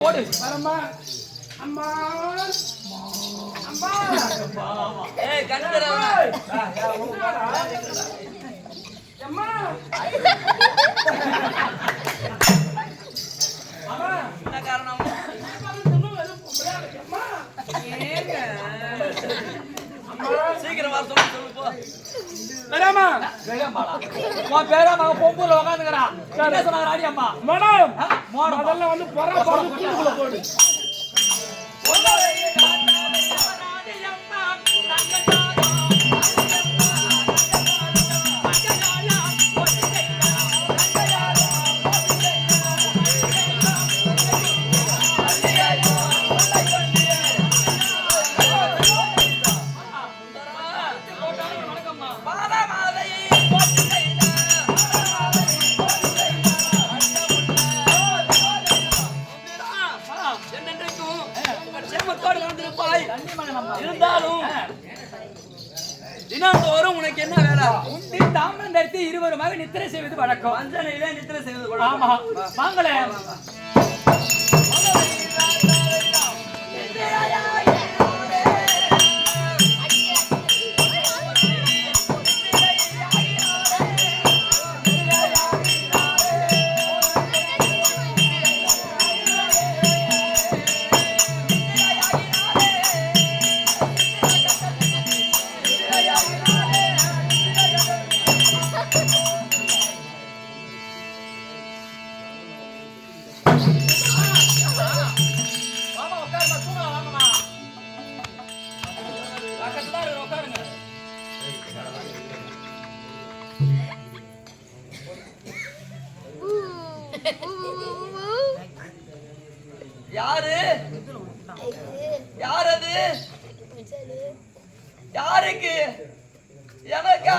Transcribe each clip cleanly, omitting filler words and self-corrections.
போடு வரம்மா அம்மா அம்மா ஏய் கண்ணடா அம்மா அம்மா என்ன காரணம் அம்மா ஏங்க சீக்கிரம் வா சொல்லு போ வரம்மா வேகமாடா உன் பேரா மக பொம்புல உட்கார்ந்துக்கறா என்ன சொன்னாங்க ராணி அம்மா மேடம் முதல்ல வந்து பொறா பாரு கூண்டுக்குள்ள போடு இருந்தாலும் தினந்தோறும் உனக்கு என்ன வேலை? உண்டி தாமரம் தரித்து இருவருமாக நித்திரை செய்வது வழக்கம். அஞ்சனையிலே நித்திரை செய்வது வழக்கம். ஆமா வாங்களே யாரு யாரது யாருக்கு எனக்கா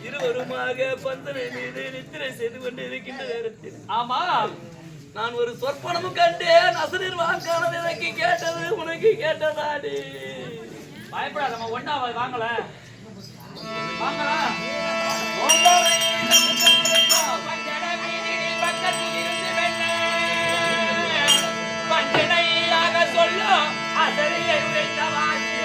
இருவருமாக பந்தனை மீது நித்திரை செய்து கொண்டு இருக்கின்ற நேரத்தில் ஆமா நான் ஒரு சொற்பனமும் கண்டேன். அசனில் வாங்கானது எனக்கு கேட்டது உனக்கு கேட்டதாடி. பயப்படாத நம்ம ஒண்ணா வாங்கல வாங்கல பஞ்சனையாக சொல்லும் அசரியை உரைத்த வாக்கிய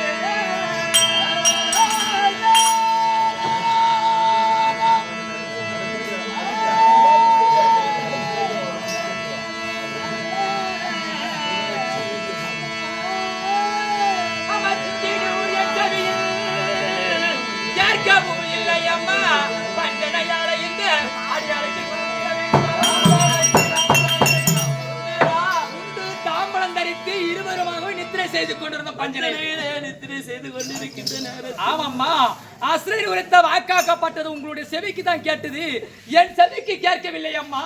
பஞ்சனையிலே நித்திரை செய்து கொண்டிருக்கின்ற நேரத்தில் ஆமாம்மா அசுரன் உரைத்த வாக்காக்கப்பட்டது உங்களுடைய செவிக்கு தான் கேட்டது, என் செவிக்கு கேட்கவில்லை அம்மா.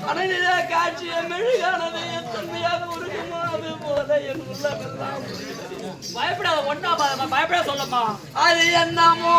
மனதிலே காட்சிய மெழுகானது தன்மையாக உருகுமோ அது போல என் உள்ளமெல்லாம் பயப்படாத, ஒன்னா பயப்படாத சொல்லம்மா. அது என்னமோ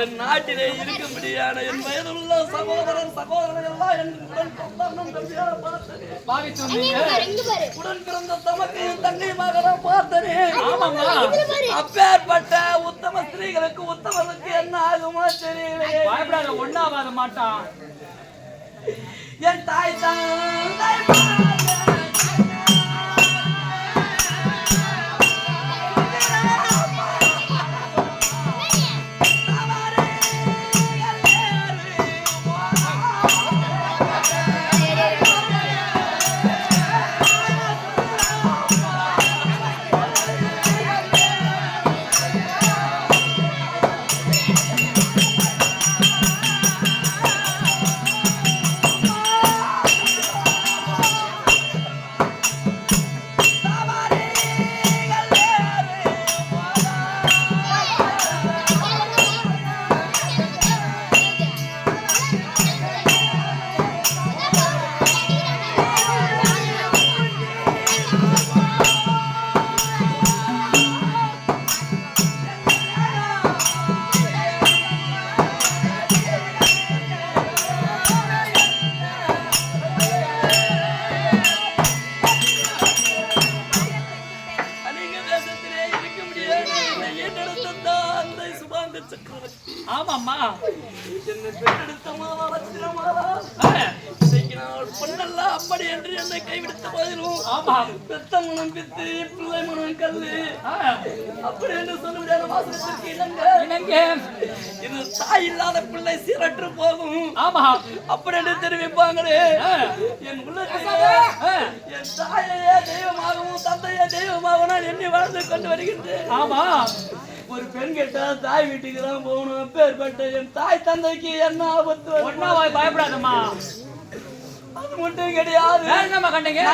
என் நாட்டிலே இருக்கும்படியான என் வயதுள்ள சகோதரர்கள் எல்லாம் உடன் பிறந்த தமக்கு தங்கை மகனை பார்த்தனே. அப்பேற்பட்ட உத்தம ஸ்திரீகளுக்கு உத்தமனுக்கு என்ன ஆகுமா தெரியலையே. பயப்படாத, ஒன்னாவாத மாட்டான். என் தாய் தந்தை சக்கரவர்த்தி ஆமாம்மா. என்னை பெற்றெடுத்த மாதா லட்சுமி மாதா இன்னைக்கு நான் பொண்ணல்ல அப்படி என்று என்னை கைவிடுத்த போதிலும் ஆமாம். பெத்த மனம் பித்து பிள்ளை மனம் கல்லு அப்படி என்று சொல்ல முடியாத வாசகத்திற்கு இணங்க இது தாய் இல்லாத பிள்ளை சீரற்று போகும். ஆமா அப்படி என்று தெரிவிப்பாங்களே என் உள்ளத்திலே என் தாயையே தெய்வமாகவும் தந்தையே தெய்வமாகவும் நான் எண்ணி வாழ்ந்து கொண்டு வருகின்றேன். ஆமா. ஒரு பெண் கேட்டா தாய் வீட்டுக்கு தான் போகணும். பேர்பட்ட என் தாய் தந்தைக்கு என்ன ஆபத்து ஒன்னா பயப்படாதம்மா. அது மட்டும் கிடையாது. என்னம்மா கண்டீங்க?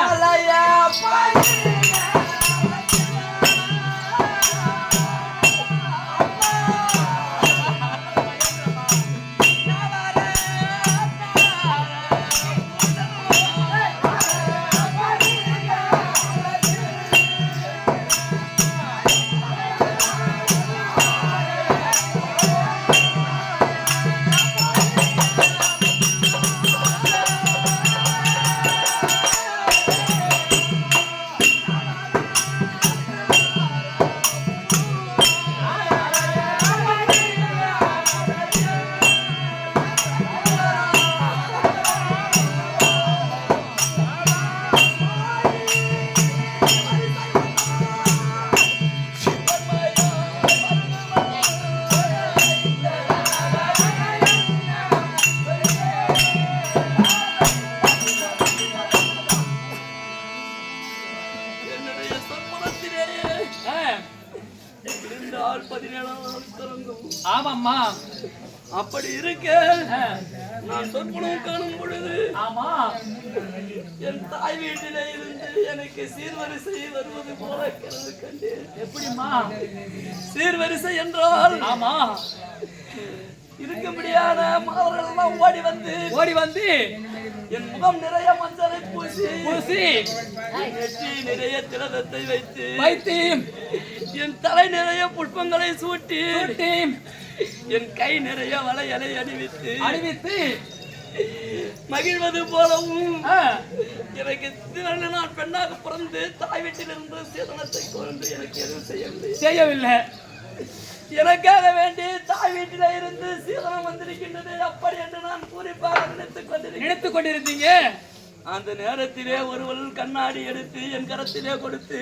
ஆமாம்மா. அப்படி இருக்க நான் சொற்பனம் காணும் பொழுது ஆமா என் தாய் வீட்டிலே இருந்து எனக்கு சீர்வரிசை வருவது போல கனவு கண்டேன். எப்படிம்மா? சீர்வரிசை என்றால் ஆமா இருக்க முடியாத மாவர்கள் எல்லாம் ஓடி வந்து என் முகம் நிறைய மஞ்சளை பூசி நெற்றி நிறைய திலகத்தை வைத்து என் தலை நிறைய புஷ்பங்களை சூட்டி என் கை நிறைய வளையலை அணிவித்து மகிழ்வது போலவும் எனக்கு நான் பெண்ணாக பிறந்து தாய் வீட்டிலிருந்து சீதனத்தை கொண்டு எனக்கு எதுவும் செய்யவில்லை. எனக்காக வேண்டி தாய் வீட்டில இருந்து சீதனம் வந்திருக்கின்றது அப்படி என்று நான் குறிப்பாக நினைத்துக் கொண்டிருந்தீங்க. அந்த நேரத்திலே ஒருவள் கண்ணாடி எடுத்து என் கரத்திலே கொடுத்து